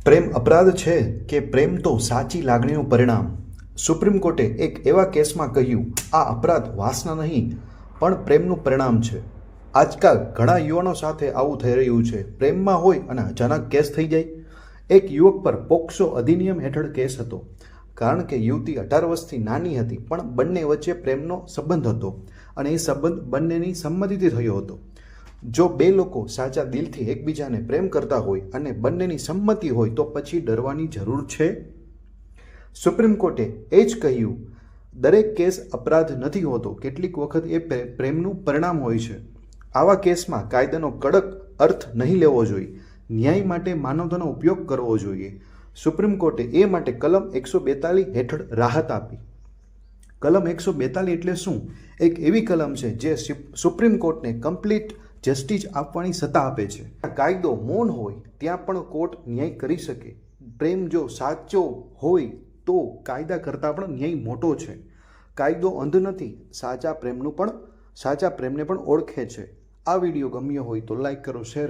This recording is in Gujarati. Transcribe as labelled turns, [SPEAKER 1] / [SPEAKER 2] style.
[SPEAKER 1] પ્રેમ અપરાધ છે કે પ્રેમ તો સાચી લાગણીનું પરિણામ? સુપ્રીમ કોર્ટે એક એવા કેસમાં કહ્યું, આ અપરાધ વાસના નહીં પણ પ્રેમનું પરિણામ છે. આજકાલ ઘણા યુવાનો સાથે આવું થઈ રહ્યું છે. પ્રેમમાં હોય અને અચાનક કેસ થઈ જાય. એક યુવક પર પોક્સો અધિનિયમ હેઠળ કેસ હતો, કારણ કે યુવતી 18 વર્ષથી નાની હતી, પણ બંને વચ્ચે પ્રેમનો સંબંધ હતો અને એ સંબંધ બંનેની સંમતિથી થયો હતો. જો બે લોકો સાચા દિલથી એકબીજાને પ્રેમ કરતા હોય અને બંનેની સંમતિ હોય તો પછી ડરવાની જરૂર છે? સુપ્રીમ કોર્ટે એ જ કહ્યું, દરેક કેસ અપરાધ નથી હોતો, કેટલીક વખત એ પ્રેમનું પરિણામ હોય છે. આવા કેસમાં કાયદાનો કડક અર્થ નહીં લેવો જોઈએ, ન્યાય માટે માનવતાનો ઉપયોગ કરવો જોઈએ. સુપ્રીમ કોર્ટે એ માટે કલમ 142 હેઠળ રાહત આપી. કલમ 142 એટલે શું? એક એવી કલમ છે જે સુપ્રીમ કોર્ટને કમ્પ્લીટ જસ્ટિસ આપવાની સત્તા આપે છે. કાયદો મૌન હોય ત્યાં પણ કોર્ટ ન્યાય કરી શકે. પ્રેમ જો સાચો હોય તો કાયદા કરતાં પણ ન્યાય મોટો છે. કાયદો અંધ નથી, સાચા પ્રેમને પણ ઓળખે છે. આ વિડીયો ગમ્યો હોય તો લાઈક કરો, શેર